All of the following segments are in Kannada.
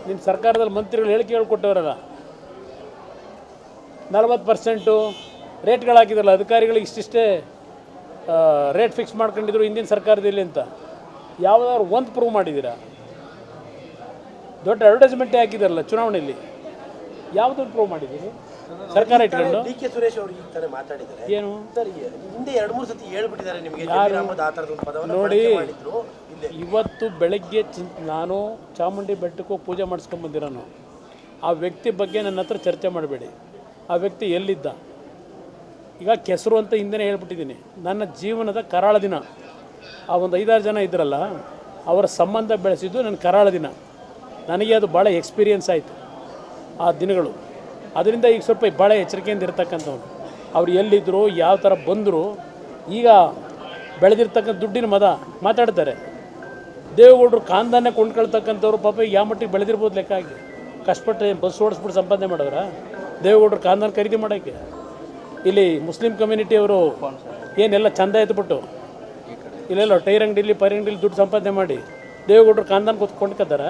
ನಿಮ್ಮ ಸರ್ಕಾರದಲ್ಲಿ ಮಂತ್ರಿಗಳು ಹೇಳಿಕೆಗಳು ಕೊಟ್ಟವರಲ್ಲ, 40% ರೇಟ್ಗಳು ಹಾಕಿದ್ರಲ್ಲ, ಅಧಿಕಾರಿಗಳಿಗೆ ಇಷ್ಟಿಷ್ಟೇ ರೇಟ್ ಫಿಕ್ಸ್ ಮಾಡ್ಕೊಂಡಿದ್ರು ಹಿಂದಿನ ಸರ್ಕಾರದಲ್ಲಿ ಅಂತ. ಯಾವುದಾದ್ರು ಒಂದು ಪ್ರೂವ್ ಮಾಡಿದ್ದೀರಾ? ದೊಡ್ಡ ಅಡ್ವರ್ಟೈಸ್ಮೆಂಟೇ ಹಾಕಿದಾರಲ್ಲ ಚುನಾವಣೆಯಲ್ಲಿ, ಯಾವುದನ್ನು ಪ್ರೂವ್ ಮಾಡಿದ್ದೀರಿ? ಸರ್ಕಾರ ಇಟ್ಕೊಂಡು ಡಿ ಕೆ ಸುರೇಶ್ ಅವರು ಈ ಥರ ಮಾತಾಡಿದ್ದಾರೆ. ಏನು ಸರ್, ಹಿಂದೆ 2-3 ಸತಿ ಹೇಳ್ಬಿಟ್ಟಿದ್ದಾರೆ ನಿಮಗೆ. ನೋಡಿ, ಇವತ್ತು ಬೆಳಗ್ಗೆ ನಾನು ಚಾಮುಂಡಿ ಬೆಟ್ಟಕ್ಕೆ ಹೋಗಿ ಪೂಜೆ ಮಾಡಿಸ್ಕೊಂಬಂದಿರೋನು. ಆ ವ್ಯಕ್ತಿ ಬಗ್ಗೆ ನನ್ನ ಹತ್ರ ಚರ್ಚೆ ಮಾಡಬೇಡಿ. ಆ ವ್ಯಕ್ತಿ ಎಲ್ಲಿದ್ದ? ಈಗ ಕೆಸರು ಅಂತ ಹಿಂದೆ ಹೇಳ್ಬಿಟ್ಟಿದ್ದೀನಿ. ನನ್ನ ಜೀವನದ ಕರಾಳ ದಿನ. ಆ ಒಂದು 5-6 ಜನ ಇದ್ರಲ್ಲ, ಅವರ ಸಂಬಂಧ ಬೆಳೆಸಿದ್ದು ನನ್ನ ಕರಾಳ ದಿನ. ನನಗೆ ಅದು ಭಾಳ ಎಕ್ಸ್ಪೀರಿಯನ್ಸ್ ಆಯಿತು ಆ ದಿನಗಳು. ಅದರಿಂದ ಈಗ ಸ್ವಲ್ಪ ಭಾಳ ಎಚ್ಚರಿಕೆಯಿಂದ ಇರ್ತಕ್ಕಂಥವ್ರು. ಅವ್ರು ಎಲ್ಲಿದ್ದರು, ಯಾವ ಥರ ಬಂದರು, ಈಗ ಬೆಳೆದಿರ್ತಕ್ಕಂಥ ದುಡ್ಡಿನ ಮದ ಮಾತಾಡ್ತಾರೆ. ದೇವೇಗೌಡರು ಕಾಂದಾನೆ ಕೊಂಡ್ಕೊಳ್ತಕ್ಕಂಥವ್ರು ಪಾಪ ಯಾವ ಮಟ್ಟಿಗೆ ಬೆಳೆದಿರ್ಬೋದು ಲೆಕ್ಕ ಆಗಿ. ಕಷ್ಟಪಟ್ಟು ಬಸ್ ಓಡಿಸ್ಬಿಟ್ಟು ಸಂಪಾದನೆ ಮಾಡೋರ ದೇವೇಗೌಡರು ಕಾಂದಾನ ಖರೀದಿ ಮಾಡೋಕ್ಕೆ. ಇಲ್ಲಿ ಮುಸ್ಲಿಂ ಕಮ್ಯುನಿಟಿಯವರು ಏನೆಲ್ಲ ಚಂದ ಎತ್ಬಿಟ್ಟು ಇಲ್ಲೆಲ್ಲ ಟೈರ್ ಅಂಗಡಿಲಿ ಅಂಗಡಿಲಿ ದುಡ್ಡು ಸಂಪಾದನೆ ಮಾಡಿ ದೇವೇಗೌಡರು ಕಾಂದಾನ ಕೊಂಡ್ಕೊತಾರ.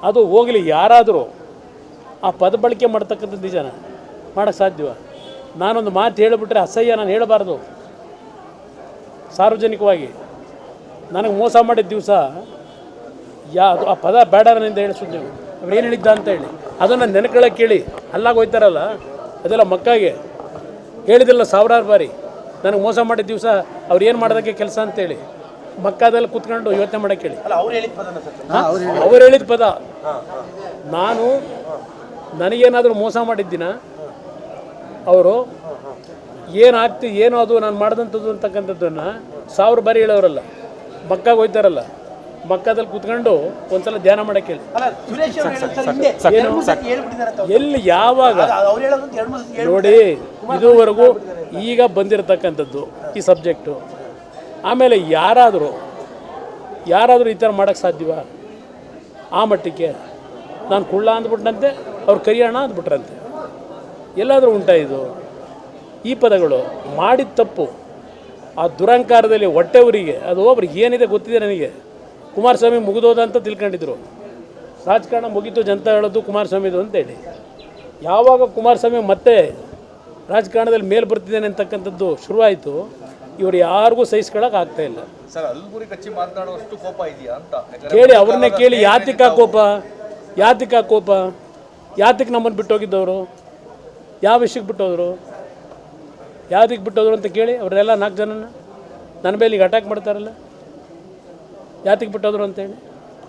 ಅದು ಹೋಗಲಿ, ಯಾರಾದರೂ ಆ ಪದ ಬಳಕೆ ಮಾಡ್ತಕ್ಕಂಥದ್ದು ನಿಜನ ಮಾಡೋಕ್ಕೆ ಸಾಧ್ಯವ? ನಾನೊಂದು ಮಾತು ಹೇಳಿಬಿಟ್ರೆ ಅಸಹ್ಯ, ನಾನು ಹೇಳಬಾರ್ದು ಸಾರ್ವಜನಿಕವಾಗಿ. ನನಗೆ ಮೋಸ ಮಾಡಿದ ದಿವಸ ಆ ಪದ ಬೇಡ ನನ್ನಿಂದ ಹೇಳಿಸೋದು. ನೀವು ಅವ್ರು ಏನು ಹೇಳಿದ್ದ ಅಂತ ಹೇಳಿ ಅದನ್ನು ನೆನಕೊಳ್ಳೋಕೆ ಕೇಳಿ. ಅಲ್ಲಾಗ ಹೋಯ್ತಾರಲ್ಲ, ಅದೆಲ್ಲ ಮಕ್ಕಾಗೆ ಹೇಳಿದಿಲ್ಲ 1000 ಬಾರಿ. ನನಗೆ ಮೋಸ ಮಾಡಿದ ದಿವಸ ಅವ್ರು ಏನು ಮಾಡೋದಕ್ಕೆ ಕೆಲಸ ಅಂತೇಳಿ ಮಕ್ಕಾದಲ್ಲಿ ಕೂತ್ಕೊಂಡು ಯೋಚನೆ ಮಾಡೋಕ್ಕೆ ಹೇಳಿ. ಅವ್ರು ಹೇಳಿದ ಪದ. ನಾನು ನನಗೇನಾದರೂ ಮೋಸ ಮಾಡಿದ್ದಿನ ಅವರು ಏನು ಅದು ನಾನು ಮಾಡಿದಂಥದ್ದು ಅಂತಕ್ಕಂಥದ್ದನ್ನು 1000 ಬಾರಿ ಹೇಳೋರಲ್ಲ. ಮಕ್ಕಾಗೆ ಹೋಯ್ತಾರಲ್ಲ, ಮಕ್ಕದಲ್ಲಿ ಕೂತ್ಕೊಂಡು ಒಂದ್ಸಲ ಧ್ಯಾನ ಮಾಡಕ್ಕೆ ಹೇಳಿ. ಎಲ್ಲಿ ಯಾವಾಗ ನೋಡಿ, ಇದುವರೆಗೂ ಈಗ ಬಂದಿರತಕ್ಕಂಥದ್ದು ಈ ಸಬ್ಜೆಕ್ಟು. ಆಮೇಲೆ ಯಾರಾದರೂ ಈ ಥರ ಮಾಡೋಕ್ಕೆ ಸಾಧ್ಯವ? ಆ ಮಟ್ಟಕ್ಕೆ ನಾನು ಕುಳ್ಳ ಅಂದ್ಬಿಟ್ಟಂತೆ, ಅವ್ರು ಕರಿಯೋಣ ಅಂದ್ಬಿಟ್ರಂತೆ. ಎಲ್ಲಾದರೂ ಉಂಟಾ ಇದು? ಈ ಪದಗಳು ಮಾಡಿದ ತಪ್ಪು. ಆ ದುರಂಕಾರದಲ್ಲಿ ಹೊಟ್ಟೆವರಿಗೆ ಅದು ಒಬ್ರಿಗೆ ಏನಿದೆ ಗೊತ್ತಿದೆ ನನಗೆ. ಕುಮಾರಸ್ವಾಮಿ ಮುಗಿದೋದ ಅಂತ ತಿಳ್ಕೊಂಡಿದ್ರು. ರಾಜಕಾರಣ ಮುಗೀತು, ಜನತಾ ಹೇಳೋದು ಕುಮಾರಸ್ವಾಮಿದು ಅಂತೇಳಿ. ಯಾವಾಗ ಕುಮಾರಸ್ವಾಮಿ ಮತ್ತೆ ರಾಜಕಾರಣದಲ್ಲಿ ಮೇಲೆ ಬರ್ತಿದ್ದೇನೆ ಅಂತಕ್ಕಂಥದ್ದು ಶುರುವಾಯಿತು, ಇವರು ಯಾರಿಗೂ ಸಹಿಸ್ಕೊಳ್ಳೋಕೆ ಆಗ್ತಾಯಿಲ್ಲ. ಕೇಳಿ, ಅವ್ರನ್ನೇ ಕೇಳಿ. ಯಾತಿಕ ಕೋಪ? ಯಾತಿಗೆ ನಮ್ಮನ್ನು ಬಿಟ್ಟೋಗಿದ್ದವರು? ಯಾವ ವಿಷಯಕ್ಕೆ ಬಿಟ್ಟೋದ್ರು? ಯಾವುದಕ್ಕೆ ಬಿಟ್ಟೋದ್ರು ಅಂತ ಕೇಳಿ. ಅವರೆಲ್ಲ 4 ಜನನ ನನ್ನ ಮೇಲೆ ಈಗ ಅಟ್ಯಾಕ್ ಮಾಡ್ತಾರಲ್ಲ, ಯಾತಿಗೆ ಬಿಟ್ಟೋದ್ರು ಅಂತೇಳಿ.